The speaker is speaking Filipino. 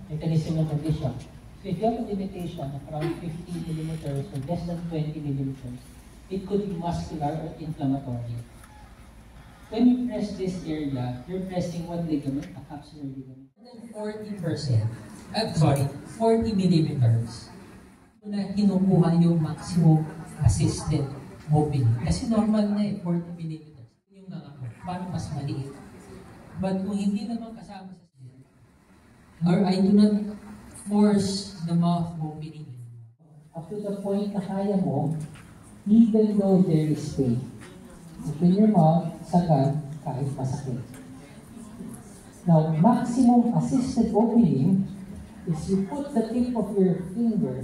mechanism naman din siya. So if you have a limitation of around 50 millimeters or less than 20 millimeters, it could be muscular or inflammatory. When you press this area, you're pressing one ligament, a capsular ligament. And then 40%, 40 millimeters. Na kinukuha yung maximum assisted opening. Kasi normal na 40 millimeters. Yung nangako, parang mas maliit. But kung hindi naman kasama sa skin, or I do not force the mouth opening up to the point na kaya mo, even though there is pain. Open your mouth, sagad, kahit masakit. Now, maximum assisted opening is you put the tip of your finger